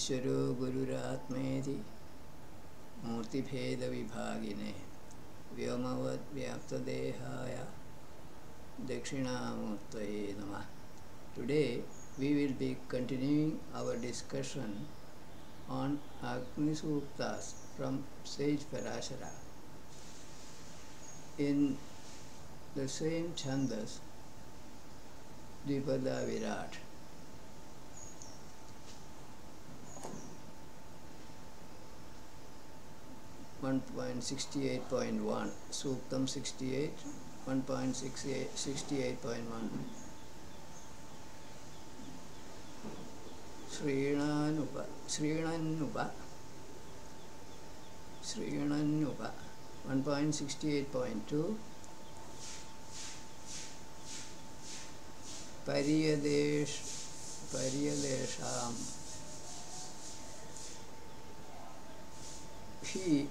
ईश्वरो गुरुरात्मेति मूर्तिभेदविभागिने व्योमवद्व्याप्तदेहाय दक्षिणामूर्तये नमः. Today we will be continuing our discussion on Agni Suktas from sage Parashara. In the same Chandas, Dvipada Virat. (1.68.1) Suktam 68, 1.68.1. Srinanupa 1.68.2. Paryadesham. He,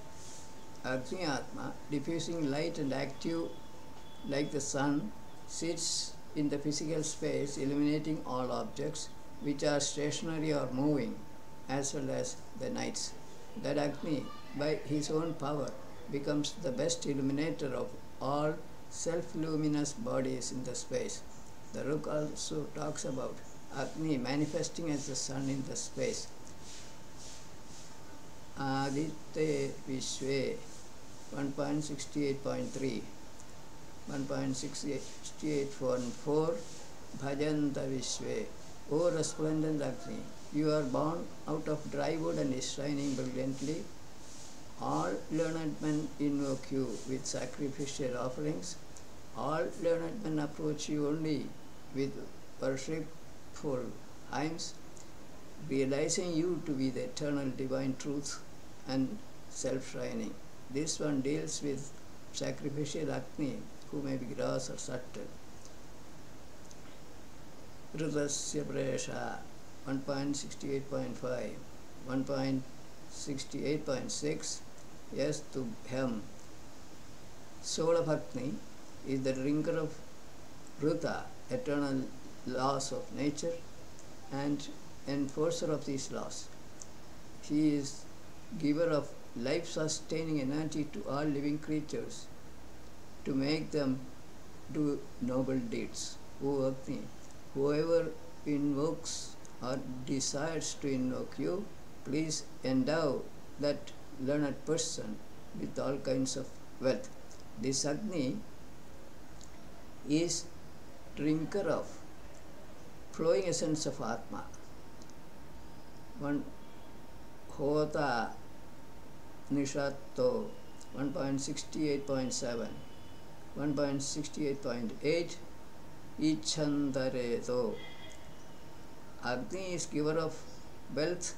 Agni Atma, diffusing light and active like the sun, sits in the physical space, illuminating all objects which are stationary or moving, as well as the nights. That Agni, by his own power, becomes the best illuminator of all self-luminous bodies in the space. The Ruk also talks about Agni manifesting as the sun in the space. Aditya Vishwe 1.68.3, 1.68.4. Bhajanta Vishwe. O resplendent Agni, you are born out of dry wood and is shining brilliantly. All learned men invoke you with sacrificial offerings. All learned men approach you only with worshipful hymns, realizing you to be the eternal divine truth and self-shining. This one deals with sacrificial Agni, who may be gross or subtle. Rudasya Presha 1.68.5, 1.68.6. Yes to Bhyam. Soul of Agni is the drinker of Ruta, eternal laws of nature, and enforcer of these laws. He is giver of life-sustaining energy to all living creatures to make them do noble deeds. O Agni, whoever invokes or desires to invoke you, please endow that learned person with all kinds of wealth. This Agni is drinker of flowing essence of Atma. One Hota Nishatto 1.68.7, 1.68.8. Ichandareto. Agni is giver of wealth,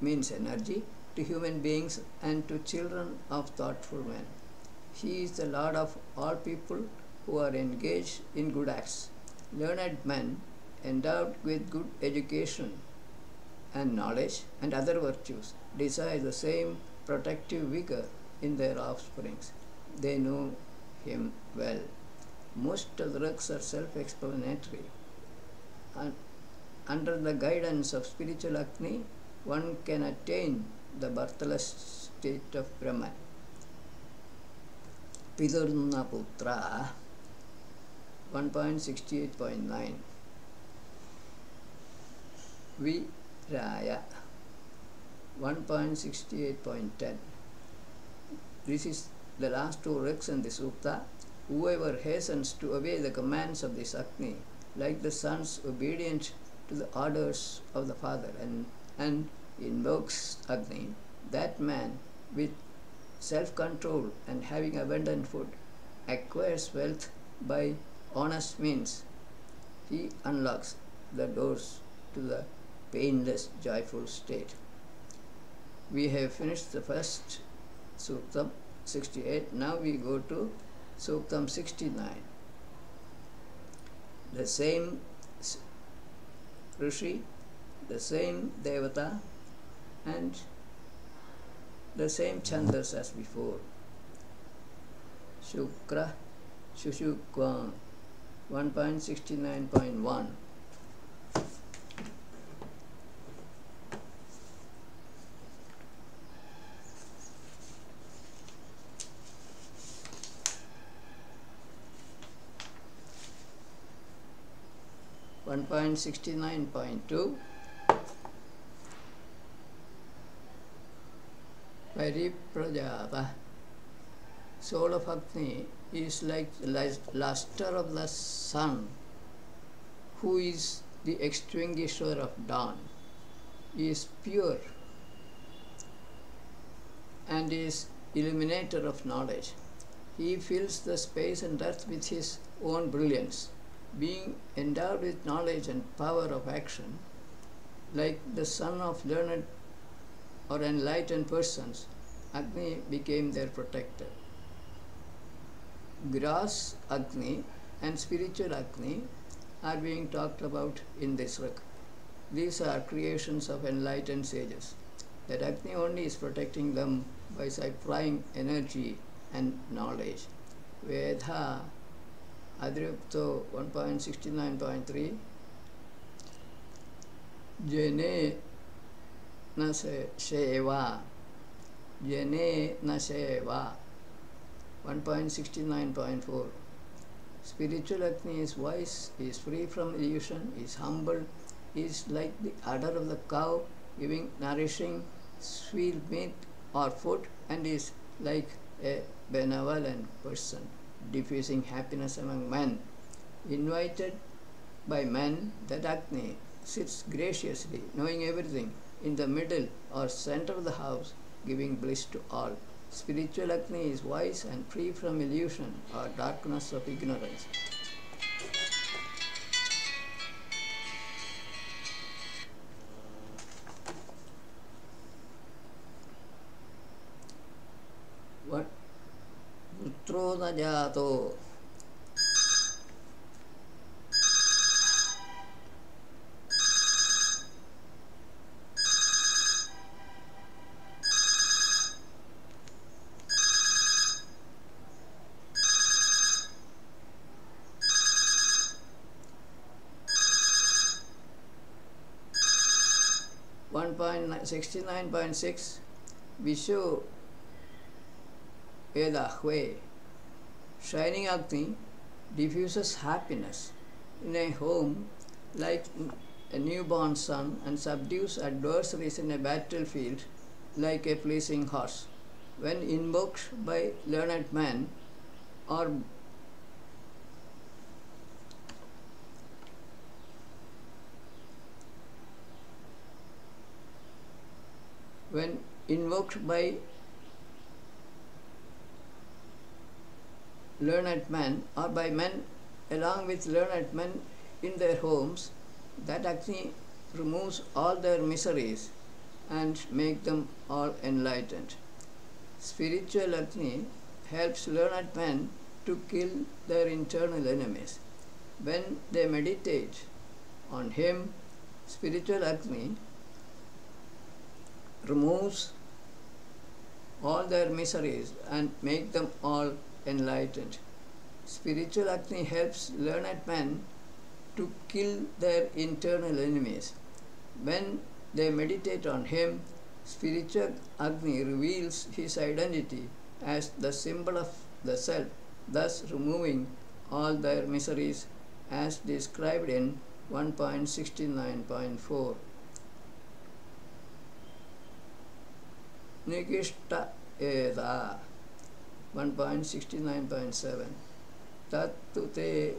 means energy, to human beings and to children of thoughtful men. He is the Lord of all people who are engaged in good acts. Learned men, endowed with good education and knowledge and other virtues, desire the same protective vigor in their offsprings. They know him well. Most of the rugs are self-explanatory. And under the guidance of spiritual Agni, one can attain the birthless state of Brahman. Pidurna Putra 1.68.9. Viraya 1.68.10. This is the last two rugs in the Sukta. Whoever hastens to obey the commands of this Agni, like the sons obedient to the orders of the father, and invokes Agni, that man with self-control and having abundant food acquires wealth by honest means. He unlocks the doors to the painless, joyful state. We have finished the first Suktam 68. Now we go to Suktam 69. The same Rishi, the same Devata, and the same Chandas as before. Shukra, Shushukvam 1.69.1. 1.69.2 Pariprajata. Soul of Agni is like the luster of the sun, who is the extinguisher of dawn. He is pure and is illuminator of knowledge. He fills the space and earth with his own brilliance. Being endowed with knowledge and power of action, like the son of learned or enlightened persons, Agni became their protector. Gross Agni and spiritual Agni are being talked about in this book. These are creations of enlightened sages. That Agni only is protecting them by supplying energy and knowledge. Vedha Adripto 1.69.3 Jene na seva Jene na seva 1.69.4 Spiritual Agni is wise, is free from illusion, is humble, is like the udder of the cow, giving nourishing sweet meat or food, and is like a benevolent person, diffusing happiness among men. Invited by men, that Agni sits graciously, knowing everything, in the middle or center of the house, giving bliss to all. Spiritual Agni is wise and free from illusion or darkness of ignorance. What? Putro na jato. One 1.69.6 Vishu Edahwe. Shining Agni diffuses happiness in a home like a newborn sun and subdues adversaries in a battlefield like a pleasing horse. When invoked by learned men or when invoked by learned men or by men along with learned men in their homes, that Agni removes all their miseries and make them all enlightened. Spiritual Agni helps learned men to kill their internal enemies. When they meditate on him, spiritual Agni removes all their miseries and make them all enlightened. Spiritual Agni helps learned men to kill their internal enemies. When they meditate on him, spiritual Agni reveals his identity as the symbol of the self, thus removing all their miseries as described in 1.69.4. Nikishta Eda 1.69.7 Tattute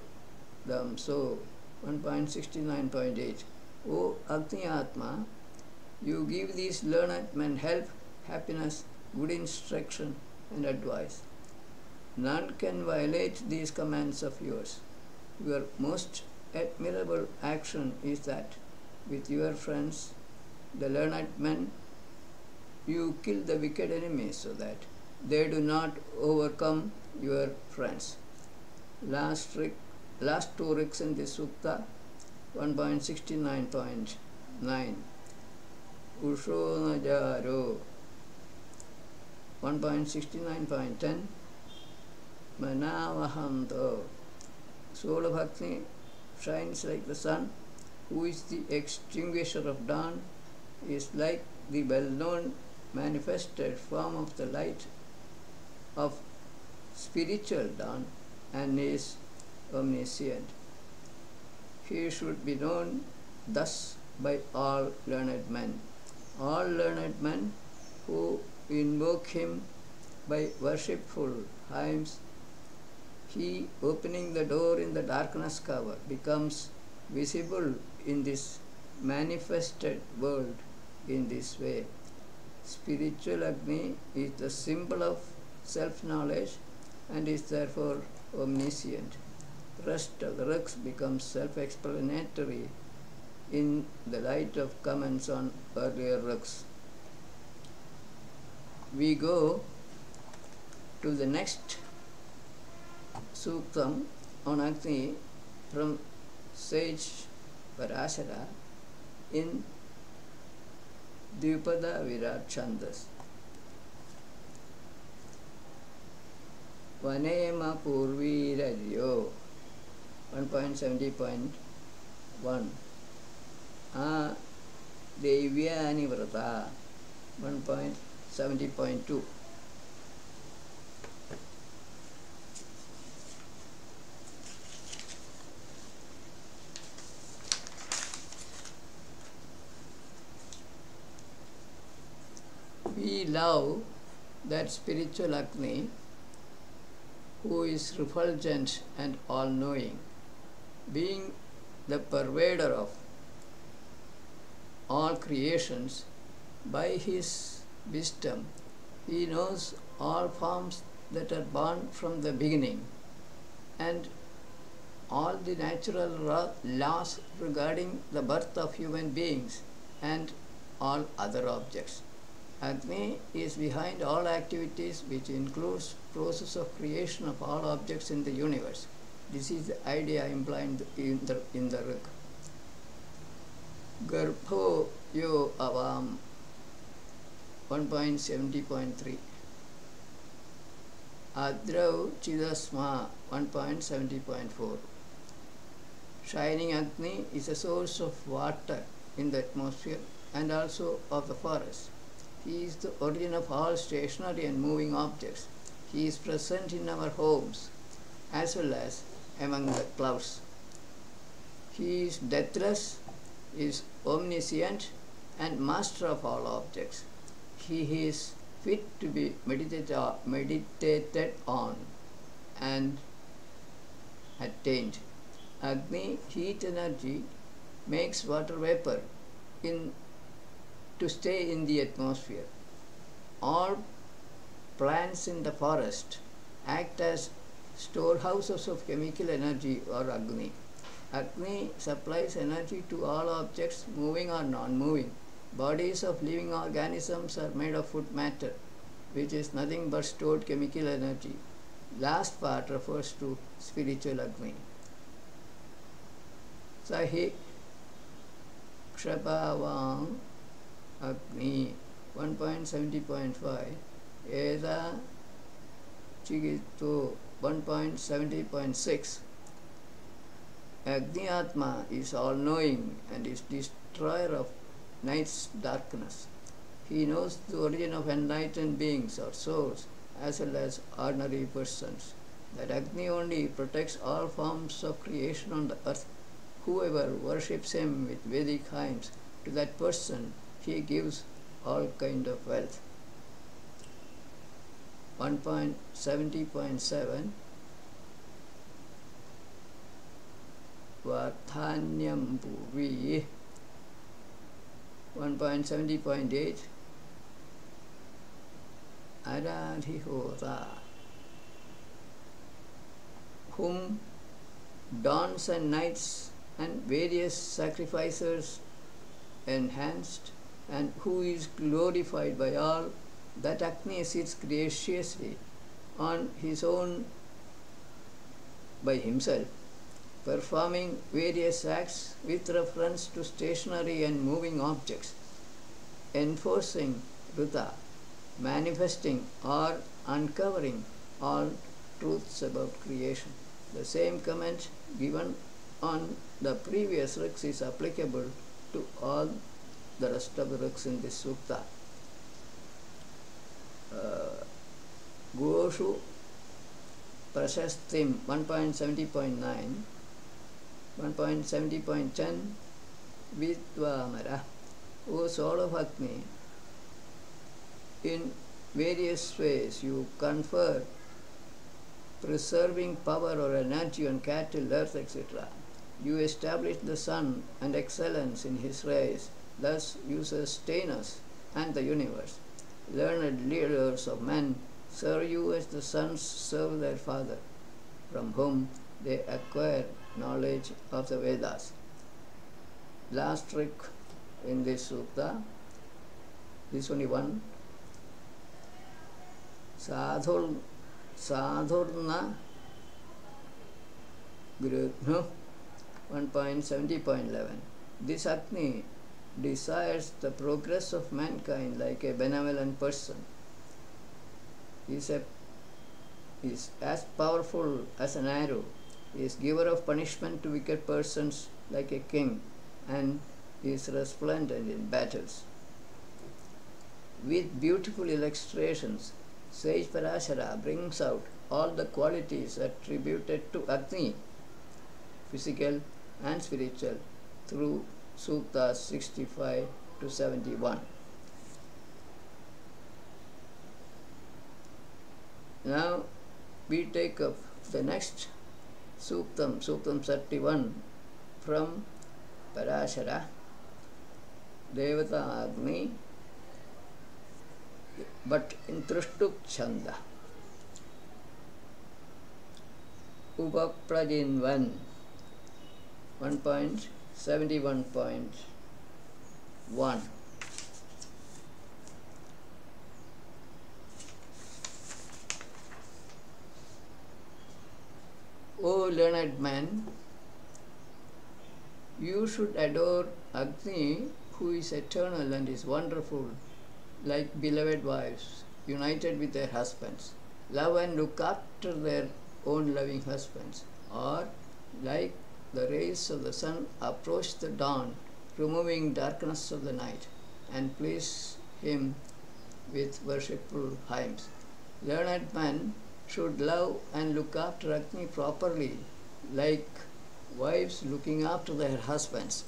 Damso 1.69.8 O Agni Atma, you give these learned men help, happiness, good instruction and advice. None can violate these commands of yours. Your most admirable action is that with your friends, the learned men, you kill the wicked enemies so that they do not overcome your friends. Last two rigs in this sutta, 1.69.9 Ushonajaro 1.69.10 Manavahanto. Soul of Agni shines like the sun, who is the extinguisher of dawn, is like the well-known manifested form of the light of spiritual dawn and is omniscient. he should be known thus by all learned men. All learned men who invoke him by worshipful hymns, he, opening the door in the darkness cover, becomes visible in this manifested world in this way. Spiritual Agni is the symbol of self-knowledge and is therefore omniscient. Rest of the rugs becomes self-explanatory in the light of comments on earlier rugs. We go to the next Suktam on Agni from sage Parashara in Dvipada Virat Chandas. Vanema Purvi Radio 1.70.1 A Devyani Vrata 1.70.2 We love that spiritual Agni who is refulgent and all-knowing, being the pervader of all creations. By his wisdom, he knows all forms that are born from the beginning and all the natural laws regarding the birth of human beings and all other objects. Agni is behind all activities, which includes process of creation of all objects in the universe. This is the idea implied in the Rig. Garbho yo avam 1.70.3 Adrav Chidasma 1.70.4 Shining Agni is a source of water in the atmosphere and also of the forest. He is the origin of all stationary and moving objects. He is present in our homes as well as among the clouds. He is deathless, is omniscient and master of all objects. He is fit to be meditated on and attained. Agni, heat energy, makes water vapor to stay in the atmosphere. All plants in the forest act as storehouses of chemical energy or Agni. Agni supplies energy to all objects, moving or non-moving. Bodies of living organisms are made of food matter, which is nothing but stored chemical energy. Last part refers to spiritual Agni. Sahi Kshapavang Agni 1.70.5 Eda Chigito 1.70.6 Agni Atma is all-knowing and is destroyer of night's darkness. He knows the origin of enlightened beings or souls as well as ordinary persons. That Agni only protects all forms of creation on the earth. Whoever worships him with Vedic hymns, to that person he gives all kind of wealth. 1.70.7 Vardhanyam Purvi 1.70.8 Aradhihota, whom dawns and nights and various sacrifices enhanced, and who is glorified by all, that Agni sits graciously on his own by himself, performing various acts with reference to stationary and moving objects, enforcing Rita, manifesting or uncovering all truths about creation. The same comment given on the previous rigs is applicable to all the rest of the rigs in this sukta. Goshu Prashastim 1.70.9 1.70.10 Vidvamara, O soul of Agni, in various ways you confer preserving power or energy on cattle, earth, etc. You establish the sun and excellence in his rays, thus you sustain us and the universe. Learned leaders of men serve you as the sons serve their father, from whom they acquire knowledge of the Vedas. Last trick in this sutta, this only one. Sadhurna Guru 1.70.11. This Agni desires the progress of mankind like a benevolent person. He is as powerful as an arrow. He is giver of punishment to wicked persons like a king, and he is resplendent in battles. With beautiful illustrations, Sage Parashara brings out all the qualities attributed to Agni, physical and spiritual, through Suktas 65 to 71. Now we take up the next Suktam, Suktam 31, from Parashara, Devata Agni, but in Trishtuk Chanda. Upaprajinvan 1.71.1. O learned man, you should adore Agni, who is eternal and is wonderful, like beloved wives, united with their husbands. Love and look after their own loving husbands, or like the rays of the sun approach the dawn, removing darkness of the night, and please him with worshipful hymns. Learned man should love and look after Agni properly, like wives looking after their husbands.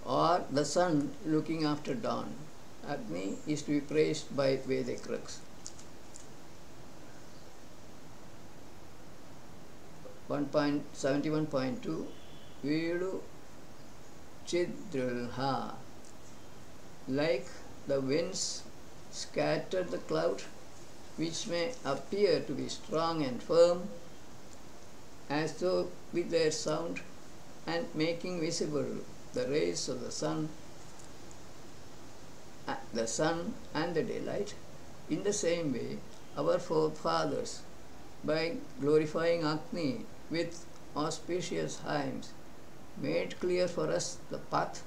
Or the sun looking after dawn. Agni is to be praised by Vedic rigs. 1.71.2 Vedu Chidrilha. Like the winds scatter the cloud, which may appear to be strong and firm, as though with their sound and making visible the rays of the sun and the daylight. In the same way, our forefathers, by glorifying Agni with auspicious hymns, made clear for us the path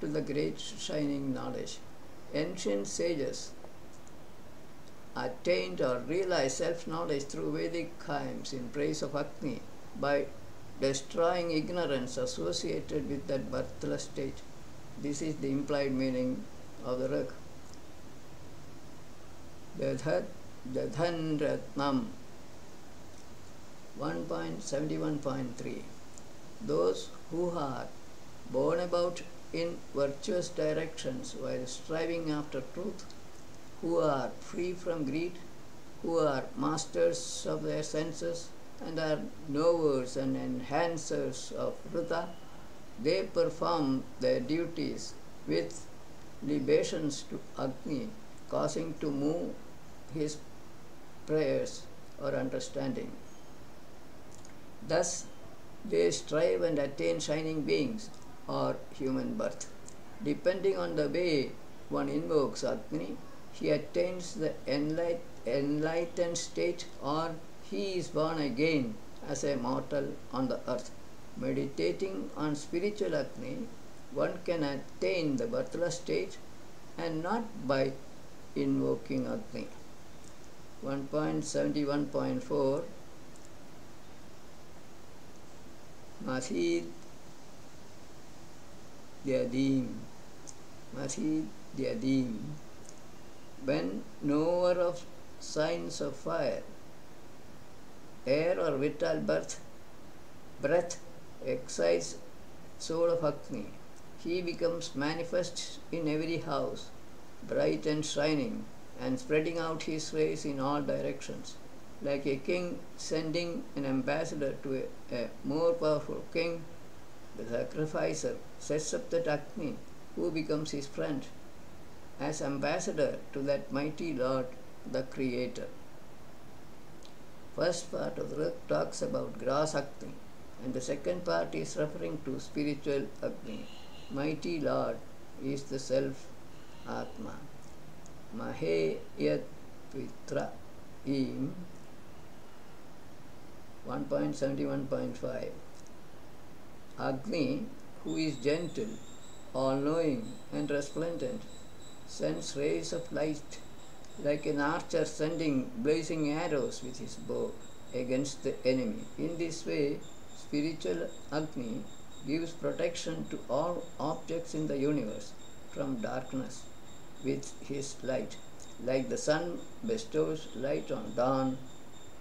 to the great shining knowledge. Ancient sages attained or realized self-knowledge through Vedic hymns in praise of Agni by destroying ignorance associated with that birthless state. This is the implied meaning of the rig. Dadhan Ratnam 1.71.3. Those who are born about in virtuous directions while striving after truth, who are free from greed, who are masters of their senses and are knowers and enhancers of Vrita, they perform their duties with libations to Agni, causing to move his prayers or understanding. Thus, they strive and attain shining beings or human birth. Depending on the way one invokes Agni, he attains the enlightened state, or he is born again as a mortal on the earth. Meditating on spiritual Agni, one can attain the birthless state, and not by invoking Agni. 1.71.4 Masid Dyadim. Masid Dyadim. When knower of signs of fire, air or vital breath excites soul of Agni. He becomes manifest in every house, bright and shining, and spreading out his rays in all directions. Like a king sending an ambassador to a more powerful king, the sacrificer sets up that Agni, who becomes his friend, as ambassador to that mighty Lord, the Creator. First part of the Rig talks about Gras Agni, and the second part is referring to spiritual Agni. Mighty Lord is the Self Atma. Mahe Yat Pitra Im 1.71.5. Agni, who is gentle, all-knowing and resplendent, sends rays of light like an archer sending blazing arrows with his bow against the enemy. In this way, spiritual Agni gives protection to all objects in the universe from darkness with his light, like the sun bestows light on dawn,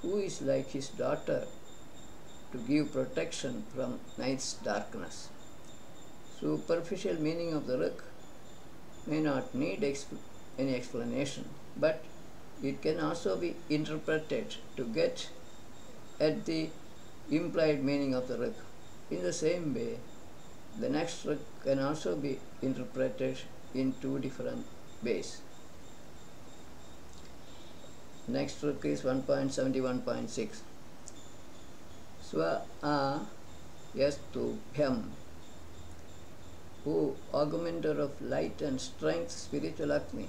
who is like his daughter to give protection from night's darkness. Superficial meaning of the Rig may not need any explanation, but it can also be interpreted to get at the implied meaning of the Rig. In the same way, the next Rig can also be interpreted in two different ways. Next Rig is 1.71.6. Swa a yastu bhyam. O augmenter of light and strength, spiritual Agni,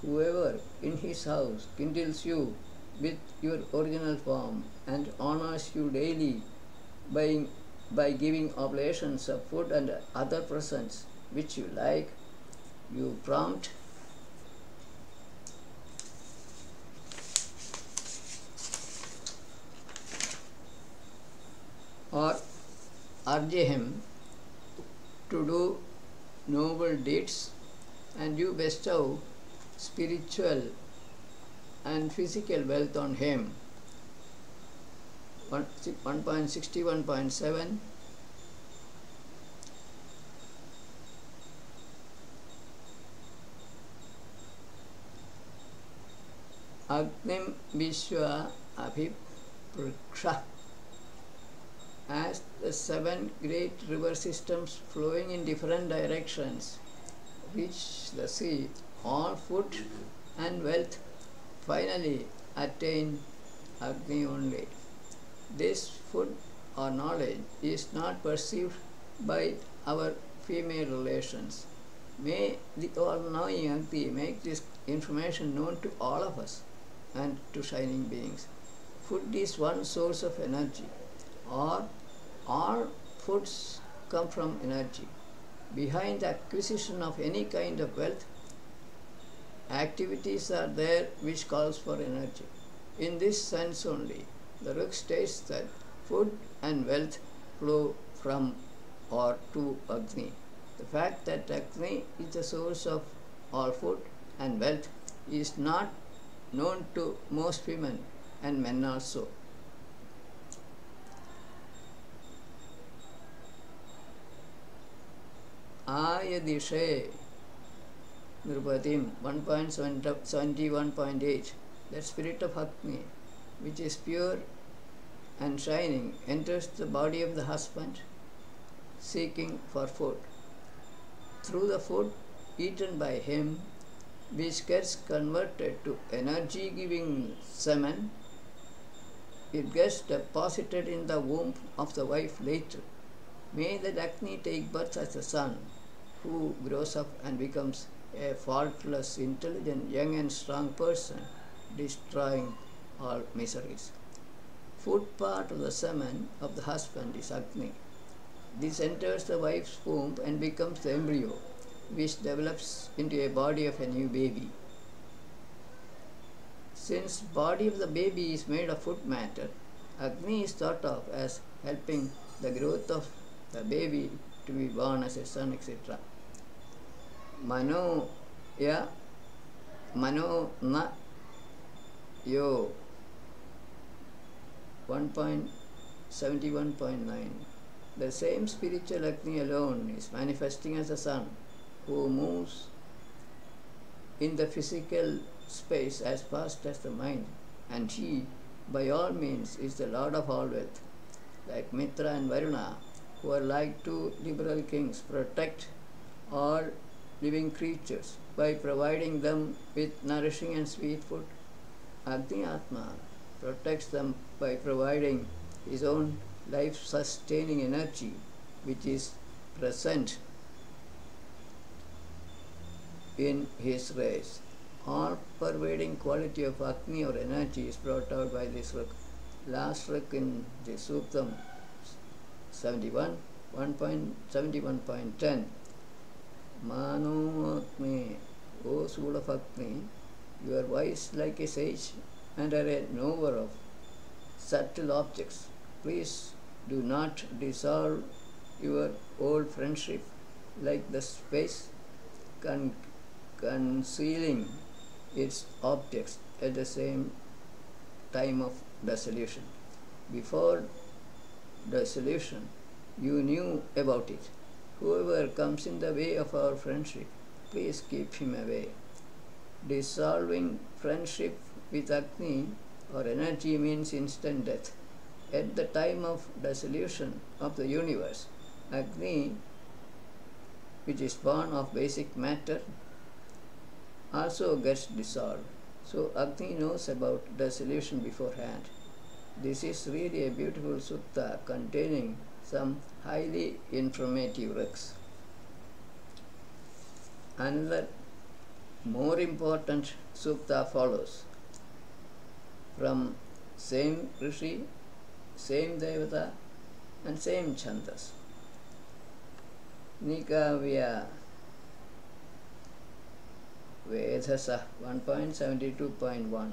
whoever in his house kindles you with your original form and honors you daily by giving oblations of food and other presents which you like, you prompt or urge him to do noble deeds, and you bestow spiritual and physical wealth on him. 1.61.7. Agnim Vishwa Abhipraksha. As the seven great river systems flowing in different directions reach the sea, all food and wealth finally attain Agni only. This food or knowledge is not perceived by our female relations. May the all-knowing Agni make this information known to all of us and to shining beings. Food is one source of energy, or all foods come from energy. Behind the acquisition of any kind of wealth, activities are there which calls for energy. In this sense only, the Rig states that food and wealth flow from or to Agni. The fact that Agni is the source of all food and wealth is not known to most women and men also. Ayadishe Nrupatim 1.71.8. The spirit of Agni, which is pure and shining, enters the body of the husband seeking for food. Through the food eaten by him, which gets converted to energy-giving semen, it gets deposited in the womb of the wife later. May the Agni take birth as a son, who grows up and becomes a faultless, intelligent, young and strong person, destroying all miseries. Food part of the semen of the husband is Agni. This enters the wife's womb and becomes the embryo, which develops into a body of a new baby. Since body of the baby is made of food matter, Agni is thought of as helping the growth of the baby to be born as a son, etc. Mano na yo 1.71.9. The same spiritual Agni alone is manifesting as the sun, who moves in the physical space as fast as the mind, and he, by all means, is the Lord of all wealth. Like Mitra and Varuna, who are like two liberal kings, protect all living creatures by providing them with nourishing and sweet food. Agni Atma protects them by providing his own life-sustaining energy, which is present in his rays. All-pervading quality of Agni or energy is brought out by this Ruk. Last Ruk in the Suktam 71, 1.71.10. Mano Agni, O soul of Agni, you are wise like a sage and are a knower of subtle objects. Please do not dissolve your old friendship like the space concealing its objects at the same time of dissolution. Before dissolution, you knew about it. Whoever comes in the way of our friendship, please keep him away. Dissolving friendship with Agni or energy means instant death. At the time of dissolution of the universe, Agni, which is born of basic matter, also gets dissolved. So Agni knows about dissolution beforehand. This is really a beautiful sutta containing some highly informative ruks. Another more important sutta follows from same Rishi, same Devata and same Chandas. Nikavya Vedasa 1.72.1.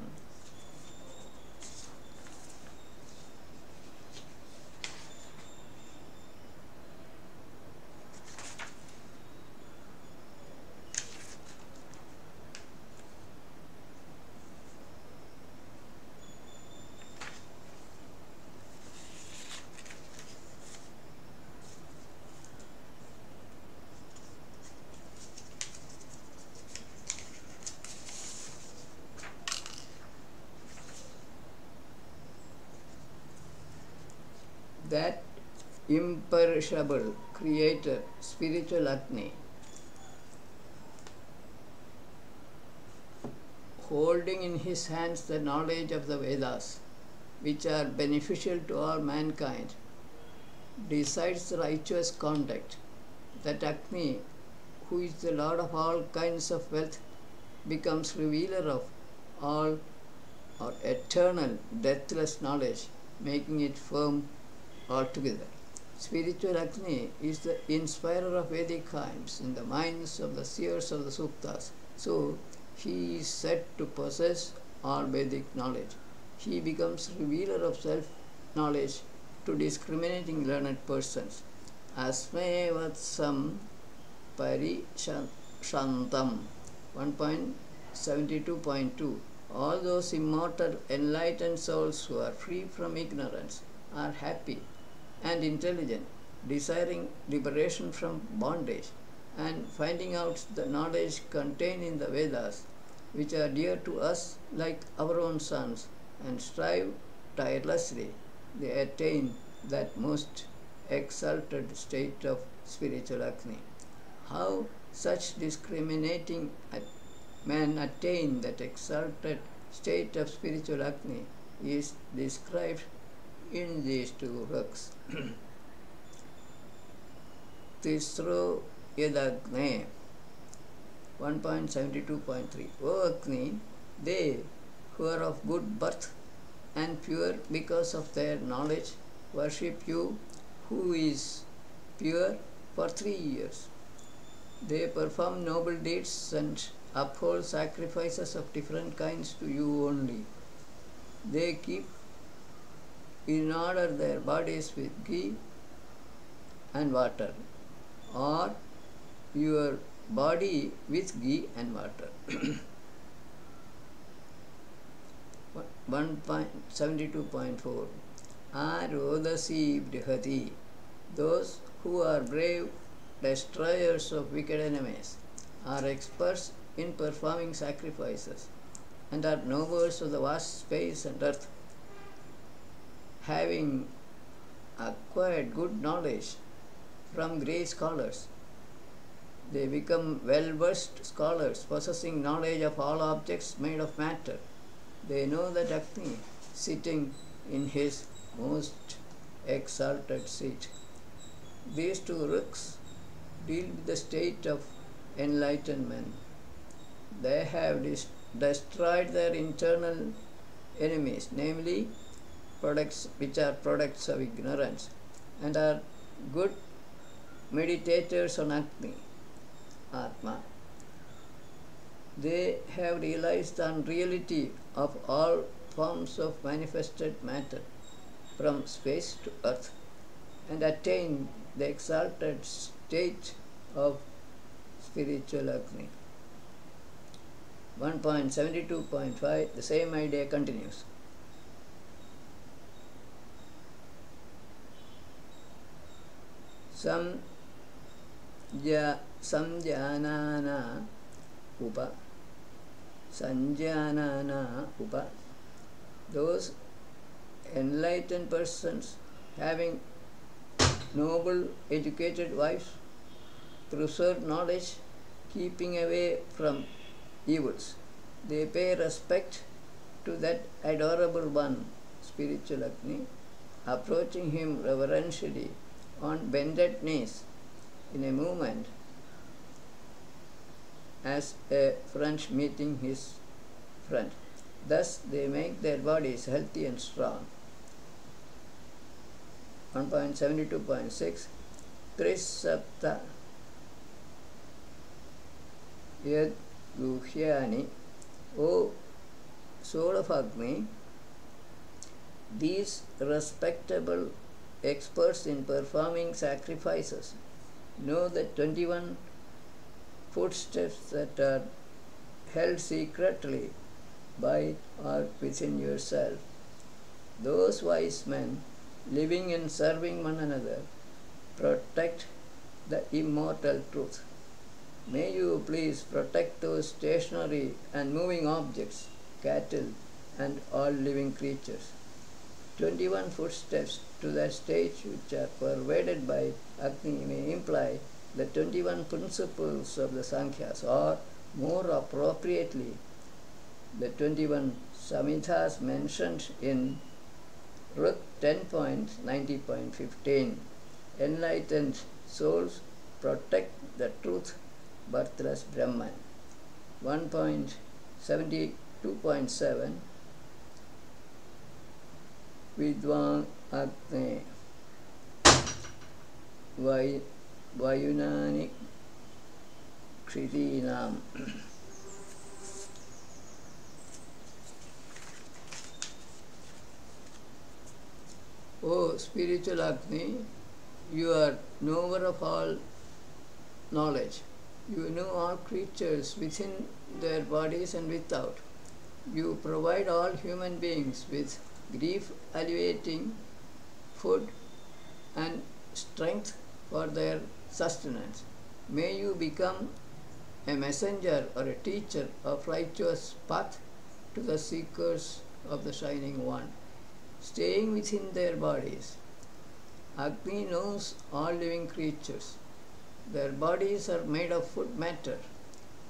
That imperishable creator, spiritual Agni, holding in his hands the knowledge of the Vedas, which are beneficial to all mankind, decides the righteous conduct. That Agni, who is the Lord of all kinds of wealth, becomes revealer of all or eternal, deathless knowledge, making it firm altogether. Spiritual Agni is the inspirer of Vedic hymns in the minds of the seers of the Suktas. So, he is said to possess all Vedic knowledge. He becomes revealer of self-knowledge to discriminating learned persons. Asme vatsam parishantam 1.72.2. All those immortal enlightened souls who are free from ignorance are happy and intelligent, desiring liberation from bondage and finding out the knowledge contained in the Vedas, which are dear to us like our own sons, and strive tirelessly. They attain that most exalted state of spiritual Agni. How such discriminating men attain that exalted state of spiritual Agni is described in these two ruks. Tisro Yadagne 1.72.3. O Agni, they who are of good birth and pure because of their knowledge worship you who is pure for 3 years. They perform noble deeds and uphold sacrifices of different kinds to you only. They keep in order their bodies with ghee and water, or your body with ghee and water. 1.72.4. Arodasi Brihati. Those who are brave destroyers of wicked enemies are experts in performing sacrifices and are knowers of the vast space and earth, having acquired good knowledge from great scholars. They become well-versed scholars, possessing knowledge of all objects made of matter. They know that Agni, sitting in his most exalted seat. These two rooks deal with the state of enlightenment. They have destroyed their internal enemies, namely products which are products of ignorance, and are good meditators on Agni, Atma. They have realized the unreality of all forms of manifested matter from space to earth and attained the exalted state of spiritual Agni. 1.72.5, the same idea continues. Samjanana upa. Sanjanana upa. Those enlightened persons having noble educated wives preserve knowledge, keeping away from evils. They pay respect to that adorable one, spiritual Agni, approaching him reverentially on bended knees in a movement as a friend meeting his friend. Thus they make their bodies healthy and strong. 1.72.6 Trisapta Yad Guhyani. O soul of Agni, these respectable experts in performing sacrifices know the 21 footsteps that are held secretly by or within yourself. Those wise men, living and serving one another, protect the immortal truth. May you please protect those stationary and moving objects, cattle, and all living creatures. 21 footsteps to that stage which are pervaded by Agni may imply the 21 principles of the Sankhyas, or more appropriately, the 21 Samhitas mentioned in Ruk 10.90.15. Enlightened souls protect the truth, birthless Brahman. 1.72.7 Vidwan Agni Vayunani Kritinam. O spiritual Agni, you are knower of all knowledge. You know all creatures within their bodies and without. You provide all human beings with grief-alleviating food and strength for their sustenance. May you become a messenger or a teacher of righteous path to the seekers of the Shining One, staying within their bodies. Agni knows all living creatures. Their bodies are made of food matter,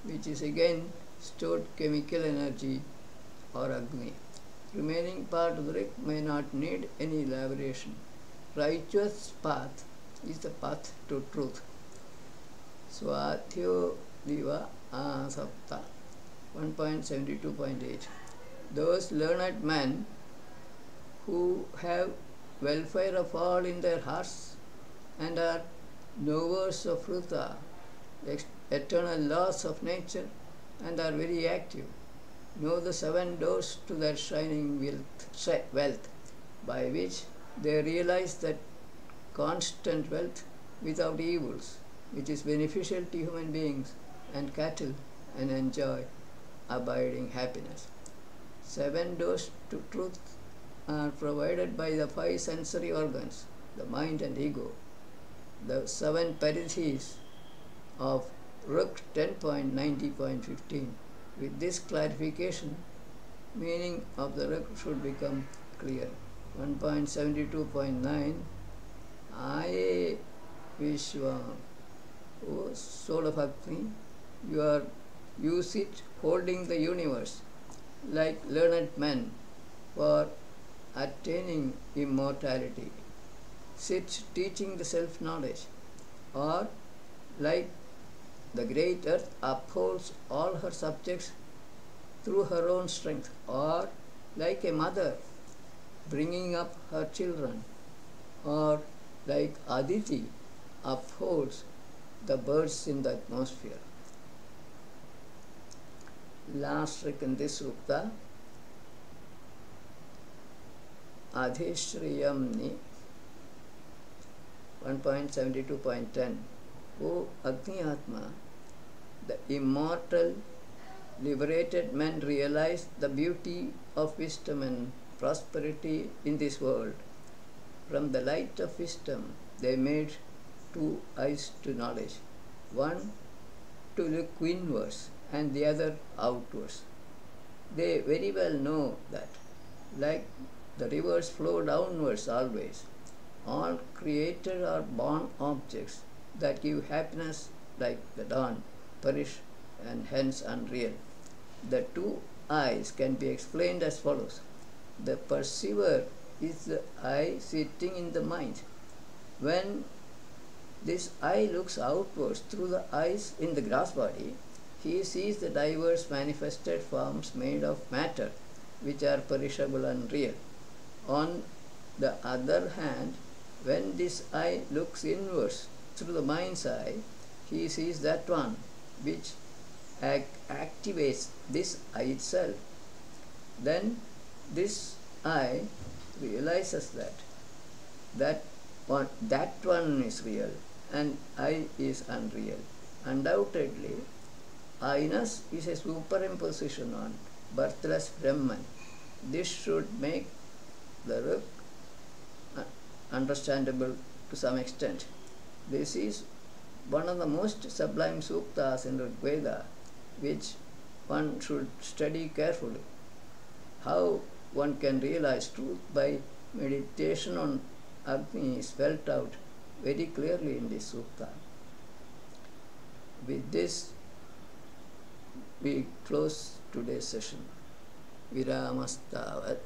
which is again stored chemical energy or Agni. Remaining part of the Rik may not need any elaboration. Righteous path is the path to truth. Swathyo Diva Asapta. 1.72.8. Those learned men who have welfare of all in their hearts and are knowers of Ruta, eternal laws of nature, and are very active, know the 7 doors to their shining wealth, by which they realize that constant wealth without evils, which is beneficial to human beings and cattle, and enjoy abiding happiness. 7 doors to truth are provided by the five sensory organs, the mind and ego. The seven paridhis of Ruk 10.90.15. With this clarification, meaning of the Ruk should become clear. 1.72.9 Aye Vishwa, O soul of Agni, you sit holding the universe like learned men for attaining immortality. Sit teaching the self-knowledge, or like the great earth upholds all her subjects through her own strength, or like a mother bringing up her children, or like Aditi upholds the birds in the atmosphere. Last trick in this sukta, Adhishriyamni 1.72.10. O Agni Atma, the immortal, liberated men realized the beauty of wisdom and prosperity in this world. From the light of wisdom, they made two eyes to knowledge, one to look inwards and the other outwards. They very well know that, like the rivers flow downwards always, all created or born objects that give happiness like the dawn, perish and hence unreal. The two eyes can be explained as follows. The perceiver is the eye sitting in the mind. When this eye looks outwards through the eyes in the grass body, he sees the diverse manifested forms made of matter, which are perishable and real. On the other hand, when this eye looks inwards through the mind's eye, he sees that one which activates this eye itself. Then this eye realizes that one is real and I is unreal. Undoubtedly, I-ness is a superimposition on birthless Brahman. This should make the Ruk understandable to some extent. This is one of the most sublime suktas in Rig Veda, which one should study carefully. How one can realize truth by meditation on Agni is spelled out very clearly in this sukta. With this, we close today's session. Viramastavat.